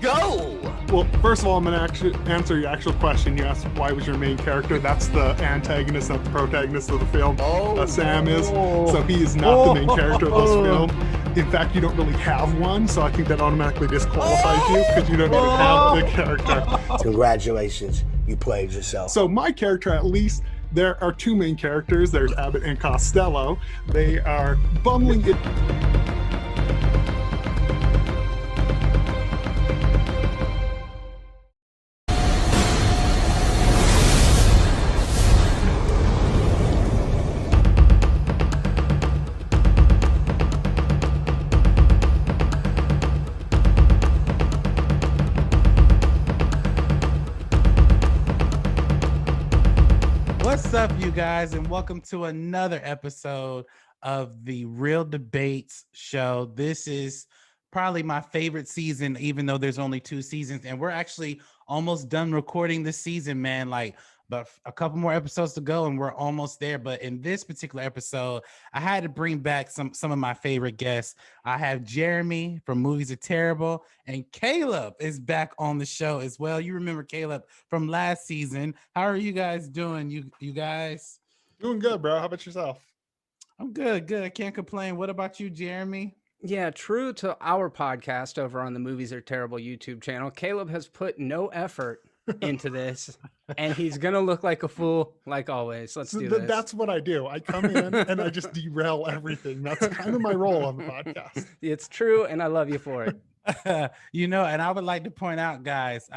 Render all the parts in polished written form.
go! Well, first of all, I'm going to actually answer your actual question. You asked why was your main character. That's the antagonist, not the protagonist of the film. Sam is. So he is not the main character of this film. In fact, you don't really have one, so I think that automatically disqualifies you because you don't even have the character. Congratulations, you played yourself. So my character, at least, there are two main characters. There's Abbott and Costello. They are bumbling it. What's up, you guys, and welcome to another episode of the Real Debates show. This is probably my favorite season, even though there's only 2 seasons, and we're actually almost done recording this season, man. But a couple more episodes to go, and we're almost there. But in this particular episode, I had to bring back some of my favorite guests. I have Jeremy from Movies Are Terrible, and Caleb is back on the show as well. You remember Caleb from last season. How are you guys doing? You guys? Doing good, bro. How about yourself? I'm good. I can't complain. What about you, Jeremy? Yeah, true to our podcast over on the Movies Are Terrible YouTube channel, Caleb has put no effort into this, and he's gonna look like a fool like always. Let's do this. That's what I do. I come in and I just derail everything. That's kind of my role on the podcast. It's true, and I love you for it. And I would like to point out, guys,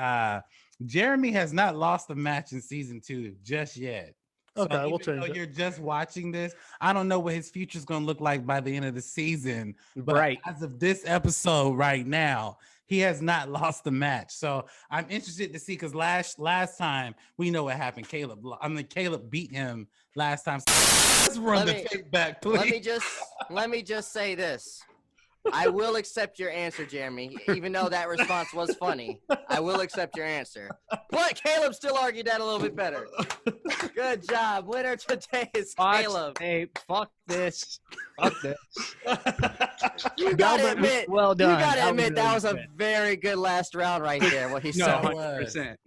Jeremy has not lost a match in season 2 just yet. Okay, so we'll change it. You're just watching this. I don't know what his future is going to look like by the end of the season, but right. As of this episode right now, he has not lost the match. So I'm interested to see, because last time we know what happened. Caleb beat him last time. Let's run the tape back, please. Let me just say this. I will accept your answer, Jeremy, even though that response was funny. I will accept your answer. But Caleb still argued that a little bit better. Good job. Winner today is Caleb. Hey, fuck this. Fuck this. You gotta admit, well done. You gotta admit that was a very good last round right there. What he said. 100%.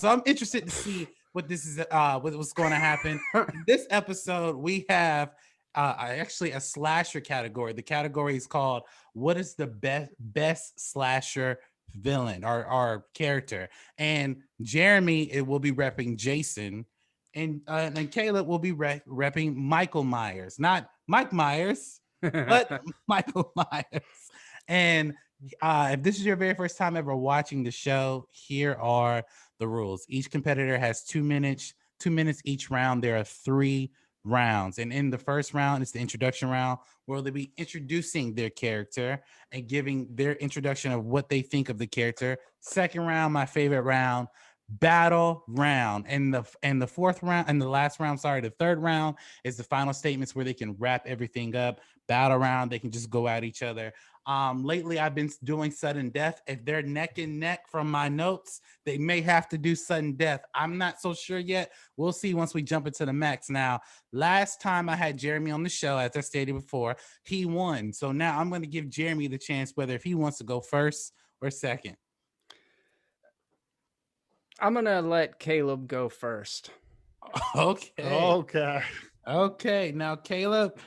So I'm interested to see what this is. What's going to happen in this episode? We have actually a slasher category. The category is called "What is the best slasher villain or character?" And Jeremy will be repping Jason, and Caleb will be repping Michael Myers, not Mike Myers, but Michael Myers. And if this is your very first time ever watching the show, here are the rules. Each competitor has 2 minutes. 2 minutes each round. There are 3 rounds, and in the first round, it's the introduction round, where they'll be introducing their character and giving their introduction of what they think of the character. Second round, my favorite round, battle round, and the fourth round and the last round, the third round is the final statements, where they can wrap everything up. Battle round, they can just go at each other. Lately I've been doing sudden death. If they're neck and neck from my notes, they may have to do sudden death. I'm not so sure yet. We'll see once we jump into the max. Now, last time I had Jeremy on the show, as I stated before, he won. So now I'm going to give Jeremy the chance, whether if he wants to go first or second. I'm gonna let Caleb go first. Okay. Now, Caleb,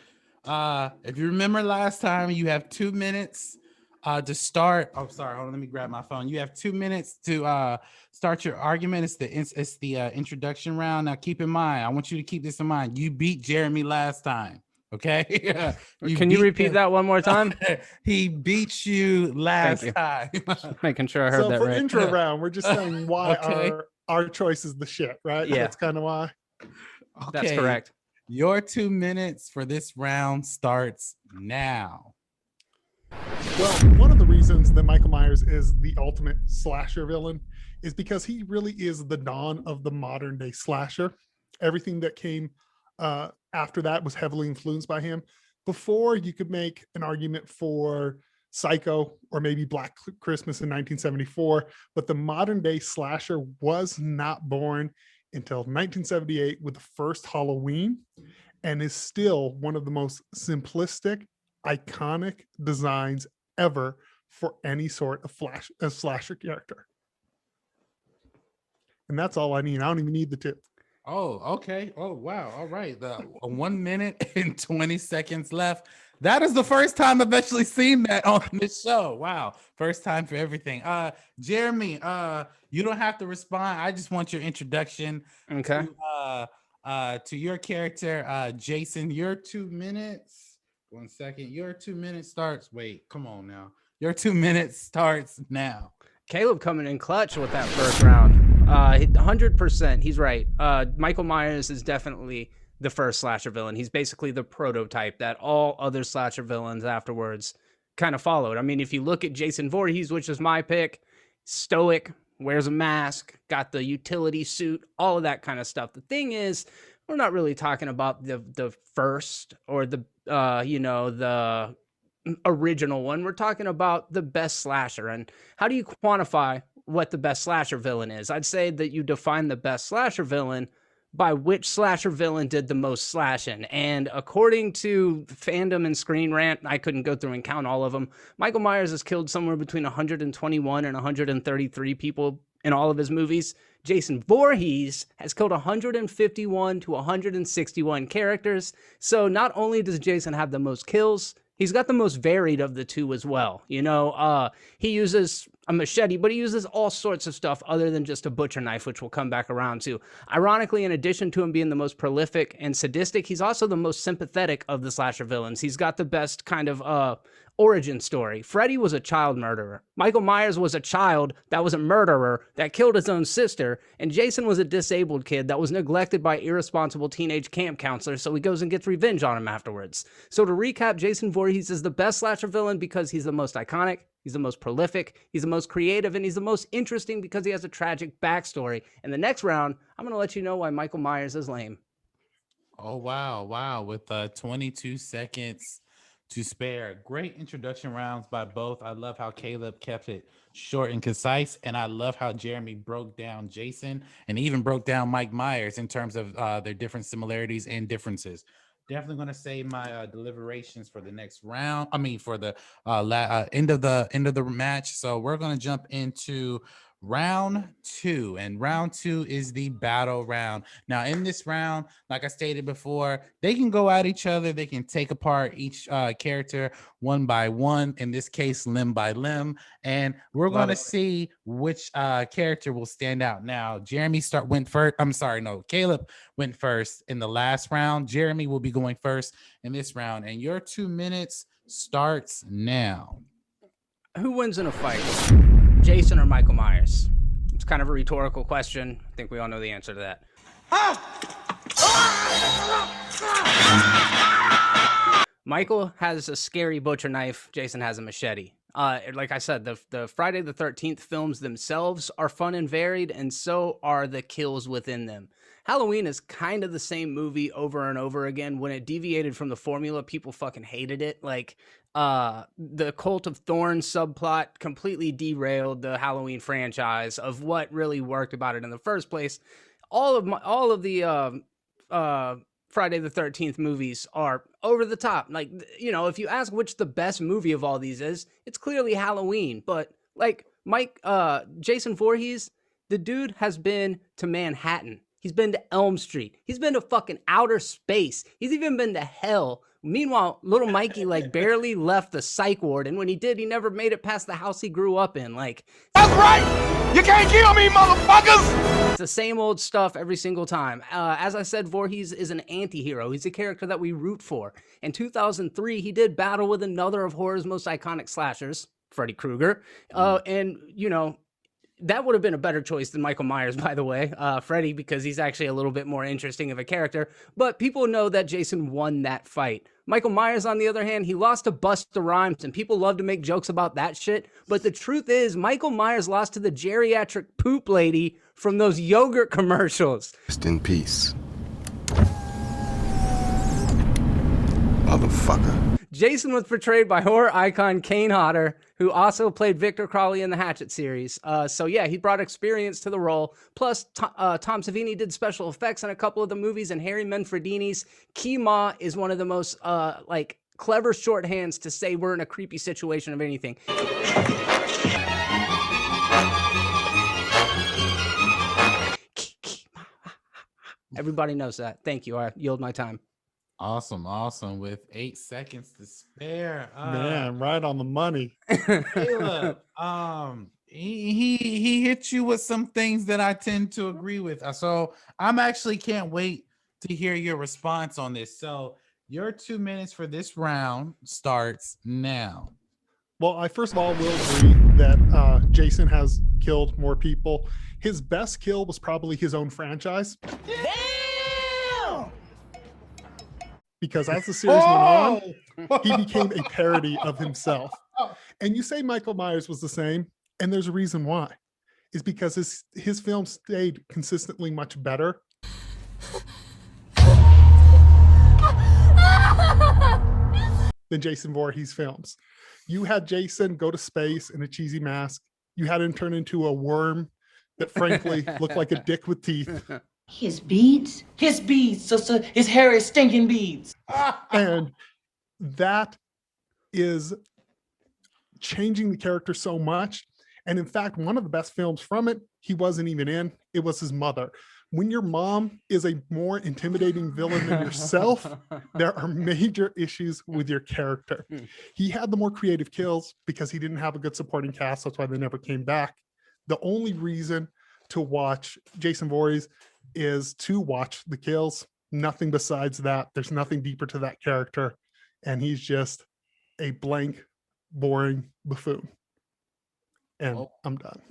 if you remember last time, you have 2 minutes to start. Oh, sorry. Hold on. Let me grab my phone. You have 2 minutes to start your argument. It's the introduction round. Now, keep in mind, I want you to keep this in mind. You beat Jeremy last time. Okay. Can you repeat that one more time? He beat you last time. Making sure I heard that right. So for intro round, we're just saying why our choice is the shit, right? Yeah. That's kind of why. Okay. That's correct. Your 2 minutes for this round starts now. Well, one of the reasons that Michael Myers is the ultimate slasher villain is because he really is the dawn of the modern day slasher. Everything that came after that was heavily influenced by him. Before, you could make an argument for Psycho or maybe Black Christmas in 1974, but the modern day slasher was not born until 1978 with the first Halloween, and is still one of the most simplistic, iconic designs ever for any sort of slasher character. And that's all I need. I don't even need the 2. Oh, okay. Oh, wow. All right. The 1 minute and 20 seconds left. That is the first time I've actually seen that on this show. Wow. First time for everything. Jeremy, you don't have to respond. I just want your introduction. Okay. To your character, Jason. Your 2 minutes. 1 second. Your 2 minutes starts. Wait, come on now. Your 2 minutes starts now. Caleb coming in clutch with that first round. 100%. He's right. Michael Myers is definitely the first slasher villain. He's basically the prototype that all other slasher villains afterwards kind of followed. I mean, if you look at Jason Voorhees, which is my pick, stoic, wears a mask, got the utility suit, all of that kind of stuff. The thing is, we're not really talking about the first or the the original one. We're talking about the best slasher. And how do you quantify what the best slasher villain is? I'd say that you define the best slasher villain by which slasher villain did the most slashing. And according to fandom and Screen Rant, I couldn't go through and count all of them. Michael Myers has killed somewhere between 121 and 133 people in all of his movies. Jason Voorhees has killed 151 to 161 characters. So not only does Jason have the most kills, he's got the most varied of the two as well. You know, he uses a machete, but he uses all sorts of stuff other than just a butcher knife, which we'll come back around to. Ironically, in addition to him being the most prolific and sadistic, he's also the most sympathetic of the slasher villains. He's got the best kind of origin story. Freddy was a child murderer. Michael Myers was a child that was a murderer that killed his own sister. And Jason was a disabled kid that was neglected by irresponsible teenage camp counselors, so he goes and gets revenge on him afterwards. So to recap, Jason Voorhees is the best slasher villain because he's the most iconic, he's the most prolific, he's the most creative, and he's the most interesting because he has a tragic backstory. In the next round, I'm going to let you know why Michael Myers is lame. Oh, wow. Wow. With 22 seconds to spare. Great introduction rounds by both. I love how Caleb kept it short and concise, and I love how Jeremy broke down Jason and even broke down Mike Myers in terms of their different similarities and differences. Definitely going to save my deliberations for the next round. I mean, for the end of the match. So we're going to jump into round 2, and round 2 is the battle round. Now in this round, like I stated before, they can go at each other, they can take apart each character one by one, in this case limb by limb, and we're going to see which character will stand out. Now Caleb went first in the last round. Jeremy will be going first in this round, and your 2 minutes starts now. Who wins in a fight, Jason or Michael Myers? It's kind of a rhetorical question. I think we all know the answer to that. Michael has a scary butcher knife. Jason has a machete. Like I said, the Friday the 13th films themselves are fun and varied, and so are the kills within them. Halloween is kind of the same movie over and over again. When it deviated from the formula, people fucking hated it. Like, the Cult of Thorns subplot completely derailed the Halloween franchise of what really worked about it in the first place. All of the Friday the 13th movies are over the top. Like, you know, if you ask which the best movie of all these is, it's clearly Halloween. But like Jason Voorhees, the dude has been to Manhattan. He's been to Elm Street. He's been to fucking outer space. He's even been to hell. Meanwhile, little Mikey like barely left the psych ward, and when he did, he never made it past the house he grew up in. Like, that's right! You can't kill me, motherfuckers! It's the same old stuff every single time. As I said, Voorhees is an anti-hero. He's a character that we root for. In 2003, he did battle with another of horror's most iconic slashers, Freddy Krueger. And, you know, that would have been a better choice than Michael Myers, by the way, Freddy, because he's actually a little bit more interesting of a character. But people know that Jason won that fight. Michael Myers, on the other hand, he lost to Busta Rhymes, and people love to make jokes about that shit. But the truth is, Michael Myers lost to the geriatric poop lady from those yogurt commercials. Rest in peace, motherfucker. Jason was portrayed by horror icon Kane Hodder, who also played Victor Crowley in the Hatchet series. So yeah, he brought experience to the role. Plus, Tom Savini did special effects in a couple of the movies, and Harry Manfredini's Kima is one of the most clever shorthands to say we're in a creepy situation of anything. Everybody knows that. Thank you. I yield my time. Awesome. With 8 seconds to spare. Man, right on the money. Caleb, he hit you with some things that I tend to agree with. So I'm actually can't wait to hear your response on this. So your 2 minutes for this round starts now. Well, I first of all will agree that Jason has killed more people. His best kill was probably his own franchise. Damn! Because as the series went on, he became a parody of himself. And you say Michael Myers was the same, and there's a reason why. Is because his films stayed consistently much better. Than Jason Voorhees films. You had Jason go to space in a cheesy mask. You had him turn into a worm that frankly looked like a dick with teeth. His beads? His beads, sister. His hair is stinking beads. And that is changing the character so much. And in fact, one of the best films from it, he wasn't even in. It was his mother. When your mom is a more intimidating villain than yourself, there are major issues with your character. He had the more creative kills because he didn't have a good supporting cast. That's why they never came back. The only reason to watch Jason Voorhees is to watch the kills. Nothing besides that. There's nothing deeper to that character. And he's just a blank, boring buffoon. And I'm done.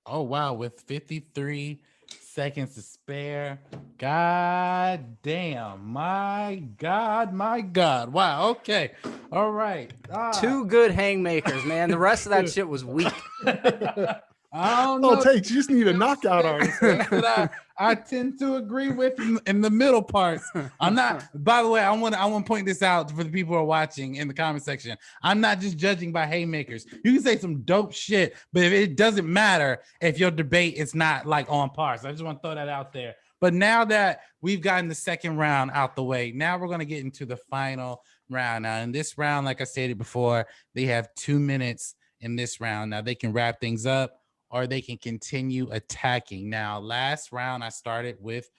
Oh, wow. With 53 seconds to spare. God damn. My God. Wow. Okay. All right. Two good haymakers, man. The rest of that shit was weak. I don't know. You just need a knockout artist. That I tend to agree with in the middle parts. I'm not, by the way, I want to point this out for the people who are watching in the comment section. I'm not just judging by haymakers. You can say some dope shit, but if it doesn't matter if your debate is not like on par. So I just want to throw that out there. But now that we've gotten the second round out the way, now we're going to get into the final round. Now in this round, like I stated before, they have 2 minutes in this round. Now they can wrap things up, or they can continue attacking. Now, last round, I started with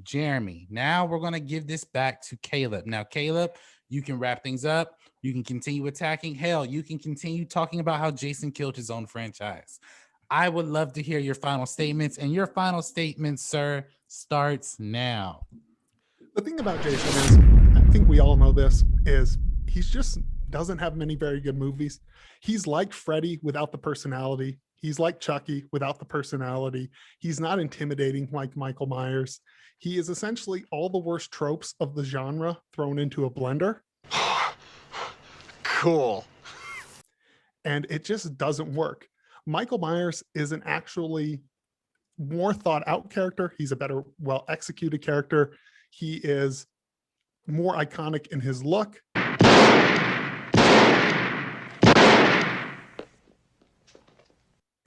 Jeremy. Now we're going to give this back to Caleb. Now, Caleb, you can wrap things up. You can continue attacking. Hell, you can continue talking about how Jason killed his own franchise. I would love to hear your final statements, and your final statement, sir, starts now. The thing about Jason is, I think we all know this, is he's just doesn't have many very good movies. He's like Freddy without the personality. He's like Chucky without the personality. He's not intimidating like Michael Myers. He is essentially all the worst tropes of the genre thrown into a blender. Cool. And it just doesn't work. Michael Myers is an actually more thought out character. He's a better, well executed character. He is more iconic in his look.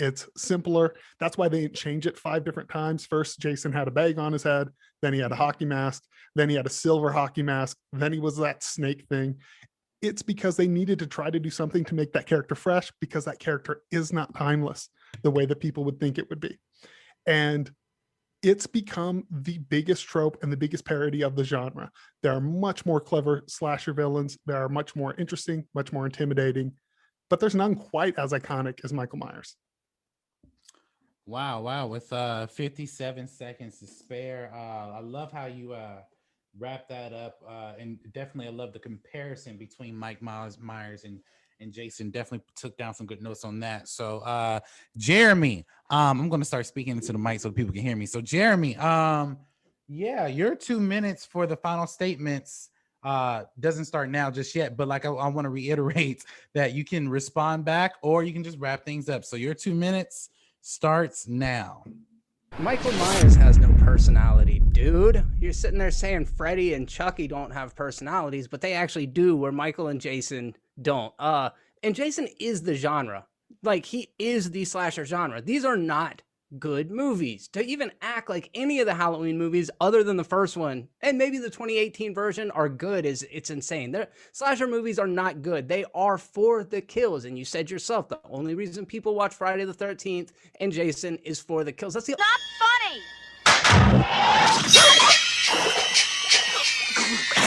It's simpler. That's why they change it 5 different times. First, Jason had a bag on his head. Then he had a hockey mask. Then he had a silver hockey mask. Then he was that snake thing. It's because they needed to try to do something to make that character fresh, because that character is not timeless the way that people would think it would be. And it's become the biggest trope and the biggest parody of the genre. There are much more clever slasher villains. There are much more interesting, much more intimidating, but there's none quite as iconic as Michael Myers. Wow. With 57 seconds to spare. I love how you wrap that up. And definitely I love the comparison between Mike Myers and Jason. Definitely took down some good notes on that. So Jeremy, I'm going to start speaking into the mic so people can hear me. So Jeremy, your 2 minutes for the final statements doesn't start now just yet, but like I want to reiterate that you can respond back or you can just wrap things up. So your 2 minutes starts now. Michael Myers has no personality, dude. You're sitting there saying Freddy and Chucky don't have personalities, but they actually do, where Michael and Jason don't. And Jason is the genre. Like, he is the slasher genre. These are not good movies. To even act like any of the Halloween movies other than the first one and maybe the 2018 version are good is it's insane. Slasher movies are not good. They are for the kills. And you said yourself, the only reason people watch Friday the 13th and Jason is for the kills. That's the Not funny.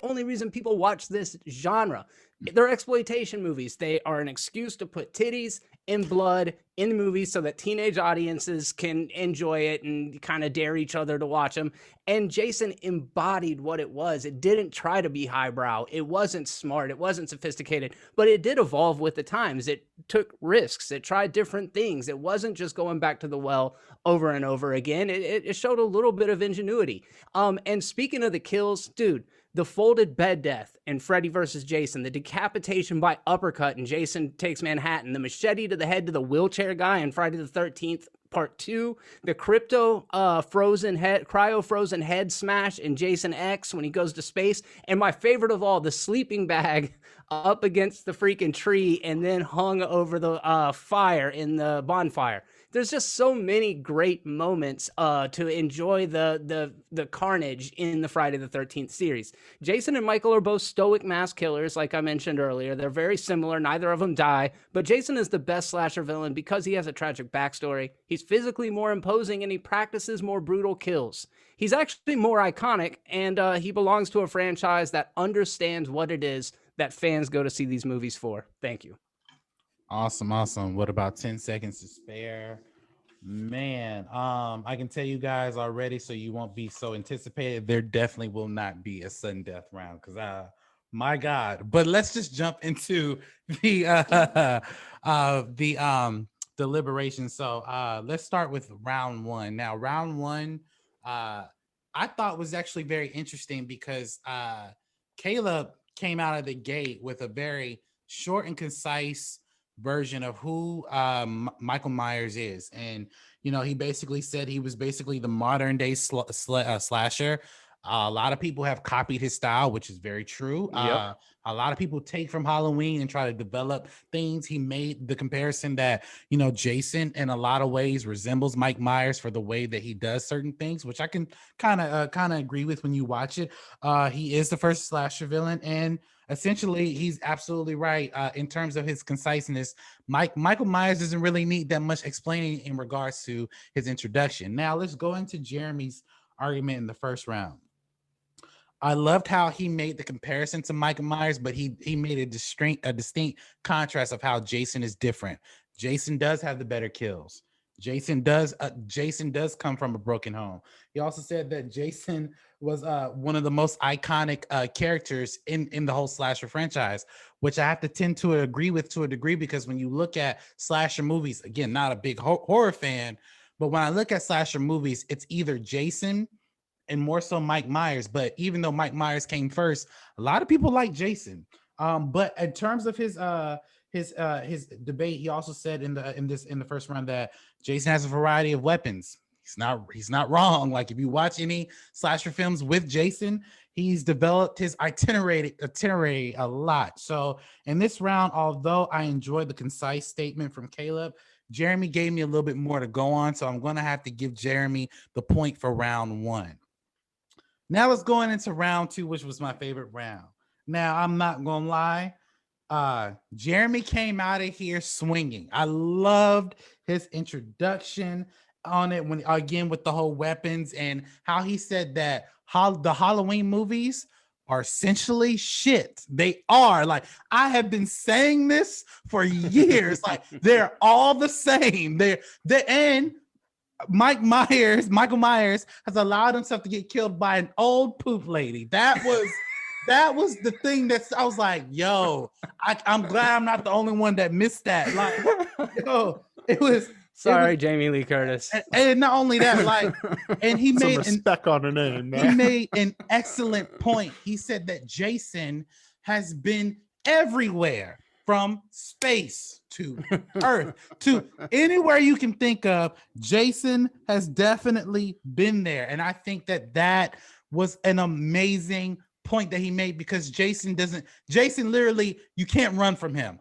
only reason people watch this genre. They're exploitation movies. They are an excuse to put titties and blood in movies so that teenage audiences can enjoy it and kind of dare each other to watch them. And Jason embodied what it was. It didn't try to be highbrow. It wasn't smart. It wasn't sophisticated, but it did evolve with the times. It took risks. It tried different things. It wasn't just going back to the well over and over again. It showed a little bit of ingenuity. And speaking of the kills, dude, the folded bed death in Freddy versus Jason, the decapitation by uppercut in Jason Takes Manhattan, the machete to the head to the wheelchair guy in Friday the 13th Part 2, the cryo frozen head smash in Jason X when he goes to space, and my favorite of all, the sleeping bag up against the freaking tree and then hung over the fire in the bonfire. There's just so many great moments to enjoy the carnage in the Friday the 13th series. Jason and Michael are both stoic mass killers, like I mentioned earlier. They're very similar. Neither of them die, but Jason is the best slasher villain because he has a tragic backstory. He's physically more imposing and he practices more brutal kills. He's actually more iconic, and he belongs to a franchise that understands what it is that fans go to see these movies for. Thank you. Awesome. What about 10 seconds to spare? Man, I can tell you guys already, so you won't be so anticipated. There definitely will not be a sudden death round because my God. But let's just jump into the deliberation. So let's start with round one. Now, round one, I thought was actually very interesting because Caleb came out of the gate with a very short and concise version of who Michael Myers is. And, he basically said he was basically the modern day slasher. A lot of people have copied his style, which is very true. Yep. A lot of people take from Halloween and try to develop things. He made the comparison that, Jason in a lot of ways resembles Mike Myers for the way that he does certain things, which I can kind of agree with when you watch it. He is the first slasher villain, and essentially he's absolutely right in terms of his conciseness. Michael Myers doesn't really need that much explaining in regards to his introduction. Now let's go into Jeremy's argument in the first round. I loved how he made the comparison to Michael Myers, but he made a distinct contrast of how Jason is different. Jason does have the better kills. Jason does come from a broken home. He also said that Jason was one of the most iconic characters in the whole slasher franchise, which I have to tend to agree with to a degree, because when you look at slasher movies, again, not a big horror fan, but when I look at slasher movies, it's either Jason and more so Mike Myers. But even though Mike Myers came first, a lot of people like Jason. But in terms of his debate, he also said in the first round that Jason has a variety of weapons. He's not wrong. Like, if you watch any slasher films with Jason, he's developed his itinerary a lot. So in this round, although I enjoyed the concise statement from Caleb, Jeremy gave me a little bit more to go on. So I'm going to have to give Jeremy the point for round one. Now let's go into round two, which was my favorite round. Now, I'm not going to lie. Jeremy came out of here swinging. I loved his introduction on it with the whole weapons and how he said that the Halloween movies are essentially shit. They are. Like, I have been saying this for years. Like, they're all the same. And Michael Myers has allowed himself to get killed by an old poop lady. That was the thing that I was like, yo, I'm glad I'm not the only one that missed that. Like, yo, it was. Sorry, Jamie Lee Curtis. And not only that, like, and he Some made respect on her name, man. He made an excellent point. He said that Jason has been everywhere, from space to Earth to anywhere you can think of. Jason has definitely been there. And I think that was an amazing point that he made, because Jason literally, you can't run from him.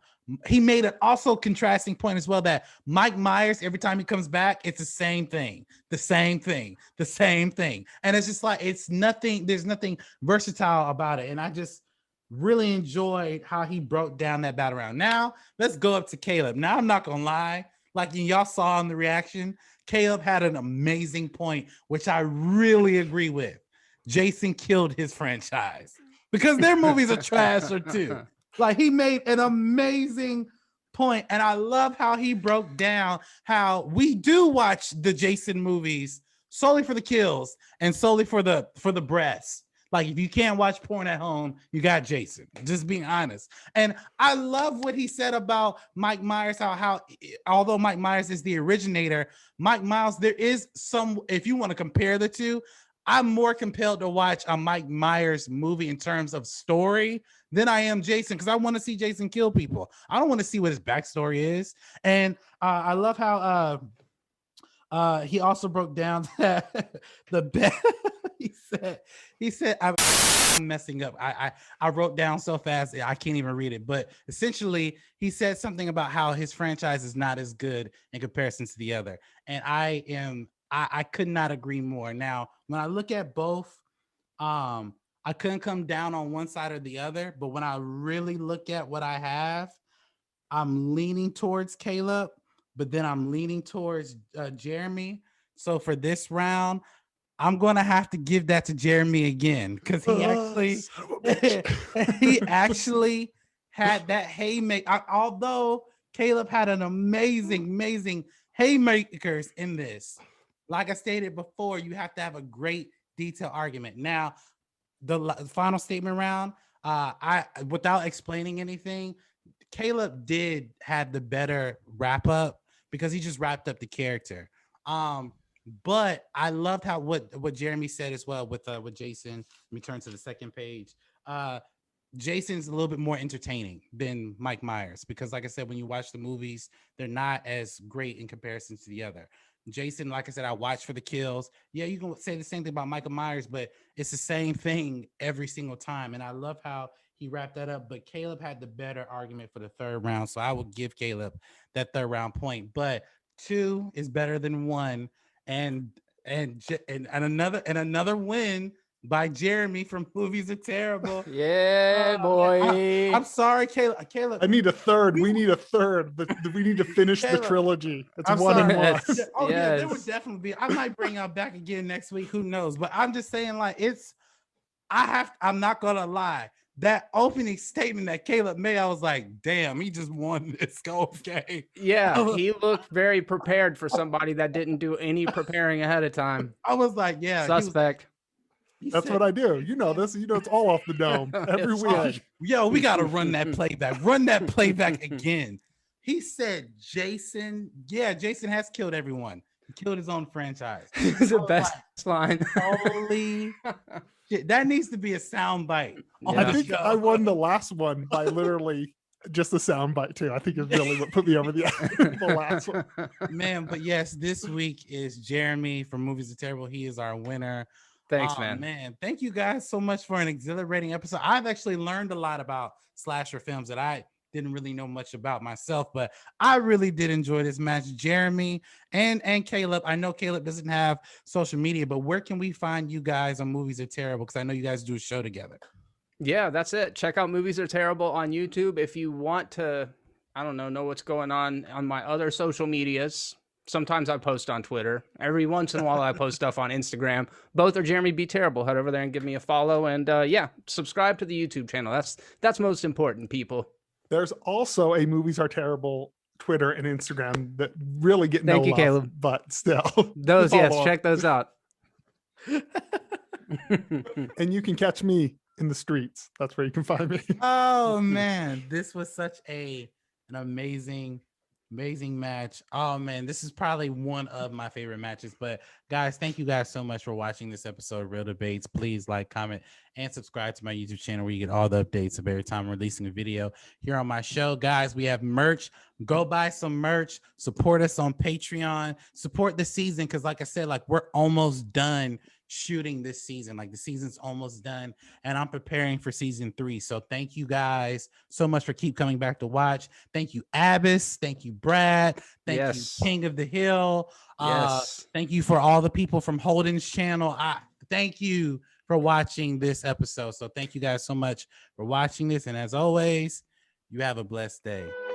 he made an also contrasting point as well that Mike Myers, every time he comes back, it's the same thing. And it's just like, it's nothing, there's nothing versatile about it. And I just really enjoyed how he broke down that battle round. Now, let's go up to Caleb. Now, I'm not going to lie. Like y'all saw in the reaction, Caleb had an amazing point, which I really agree with. Jason killed his franchise because their movies are trash too. Like, he made an amazing point, and I love how he broke down how we do watch the Jason movies solely for the kills and solely for the breasts. Like, if you can't watch porn at home, you got Jason. Just being honest. And I love what he said about Mike Myers, how although Mike Myers is the originator, Mike Myers, there is some, if you want to compare the two, I'm more compelled to watch a Mike Myers movie in terms of story than I am Jason, because I want to see Jason kill people. I don't want to see what his backstory is. And I love how he also broke down that the best. he said I'm messing up. I wrote down so fast I can't even read it. But essentially, he said something about how his franchise is not as good in comparison to the other. And I could not agree more. Now, when I look at both, I couldn't come down on one side or the other. But when I really look at what I have, I'm leaning towards Caleb, but then I'm leaning towards Jeremy. So for this round, I'm going to have to give that to Jeremy again, because he actually had that haymaker. Although Caleb had an amazing haymakers in this. Like I stated before, you have to have a great detailed argument. Now, the final statement round, I without explaining anything, Caleb did have the better wrap up because he just wrapped up the character. But I loved how what Jeremy said as well with Jason. Let me turn to the second page. Jason's a little bit more entertaining than Mike Myers because, like I said, when you watch the movies, they're not as great in comparison to the other. Jason, like I said, I watch for the kills. Yeah, you can say the same thing about Michael Myers, but it's the same thing every single time. And I love how he wrapped that up. But Caleb had the better argument for the third round, so I will give Caleb that third round point. But 2 is better than 1. And another win by Jeremy from Movies Are Terrible. Yeah, boy. I'm sorry, Caleb. I need a third. We need a third. We need to finish the trilogy. It's one and one. Yeah, there would definitely be. I might bring y'all back again next week. Who knows? But I'm just saying, like, I'm not gonna lie. That opening statement that Caleb made, I was like, damn, he just won this game. Yeah, he looked very prepared for somebody that didn't do any preparing ahead of time. I was like, yeah. Suspect. That's what I do. You know this. You know it's all off the dome every week. Yo, we got to run that playback. Run that playback again. He said Jason. Yeah, Jason has killed everyone. He killed his own franchise. It's the best line. Holy shit. That needs to be a sound bite. I think I won the last one by literally just a sound bite too. I think it's really what put me over the last one. Man, but yes, this week is Jeremy from Movies Are Terrible. He is our winner. Thanks, man. Man, thank you guys so much for an exhilarating episode. I've actually learned a lot about slasher films that I didn't really know much about myself, but I really did enjoy this match. Jeremy and Caleb. I know Caleb doesn't have social media, but where can we find you guys on Movies Are Terrible? Because I know you guys do a show together. Yeah, that's it. Check out Movies Are Terrible on YouTube. If you want to, I don't know what's going on my other social medias. Sometimes I post on Twitter. Every once in a while I post stuff on Instagram. Both are Jeremy Be Terrible. Head over there and give me a follow. And yeah, subscribe to the YouTube channel. That's most important, people. There's also a Movies Are Terrible Twitter and Instagram that really get Thank no you, love, Caleb. but still. Those, yes, check those out. And you can catch me in the streets. That's where you can find me. Oh man, this was such an amazing match. Oh man, this is probably one of my favorite matches. But guys, thank you guys so much for watching this episode of Real Debates. Please like, comment, and subscribe to my YouTube channel where you get all the updates of every time I'm releasing a video here on my show. Guys, we have merch. Go buy some merch. Support us on Patreon. Support the season because, like I said, like we're almost done shooting this season. Like the season's almost done, and I'm preparing for season 3. So thank you guys so much for keep coming back to watch. Thank you, Abbas. Thank you, Brad. Thank Yes. you, King of the Hill. Yes. Thank you for all the people from Holden's channel. Thank you for watching this episode. So thank you guys so much for watching this. And as always, you have a blessed day.